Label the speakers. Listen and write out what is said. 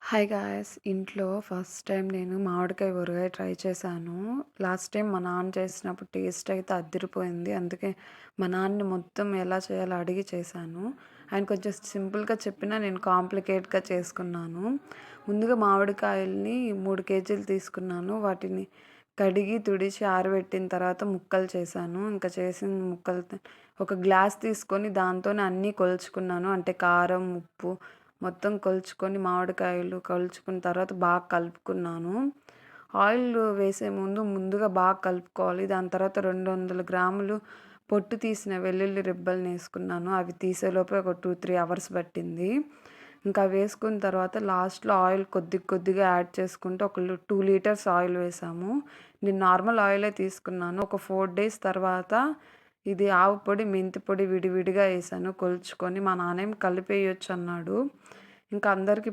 Speaker 1: Hi guys! ఇంట్లో first time నేను మామిడికాయ ఊరగాయ ట్రై చేశాను. లాస్ట్ టైం మా నాన్న చేసినప్పుడు టేస్ట్ అయితే అద్దిరిపోయింది. అందుకే మా నాన్నని మొత్తం ఎలా చేయాలో అడిగి చేశాను. ఆయన కొంచెం సింపుల్‌గా చెప్పినా నేను కాంప్లికేట్‌గా చేసుకున్నాను. ముందుగా మామిడికాయల్ని 3 కేజీలు తీసుకున్నాను. వాటిని కడిగి, తుడిచి, ఆరబెట్టిన తర్వాత ముక్కలు చేశాను. ఇంకా చేసిన ముక్కలతో ఒక గ్లాస్ తీసుకొని దాంతోనే అన్నీ కొలుచుకున్నాను. అంటే కారం, ఉప్పు మొత్తం కొలుచుకొని మామిడికాయలు కొలుచుకున్న తర్వాత బాగా కలుపుకున్నాను. ఆయిల్ వేసే ముందుగా బాగా కలుపుకోవాలి. దాని తర్వాత 200 గ్రాములు పొట్టు తీసిన వెల్లుల్లి రెబ్బలనేసుకున్నాను. అవి తీసేలోపే ఒక 2, 3 అవర్స్ పట్టింది. ఇంకా వేసుకున్న తర్వాత లాస్ట్‌లో ఆయిల్ కొద్దిగా యాడ్ చేసుకుంటూ ఒక 2 లీటర్స్ ఆయిల్ వేసాము. నేను నార్మల్ ఆయిలే తీసుకున్నాను. ఒక 4 డేస్ తర్వాత ఇది ఆవు పొడి, మెంతి పొడి విడివిడిగా ఏసాను కొలుచుకొని. మా నాన్నేమో కలిపేయొచ్చన్నాడు. ఇంకా అందరికి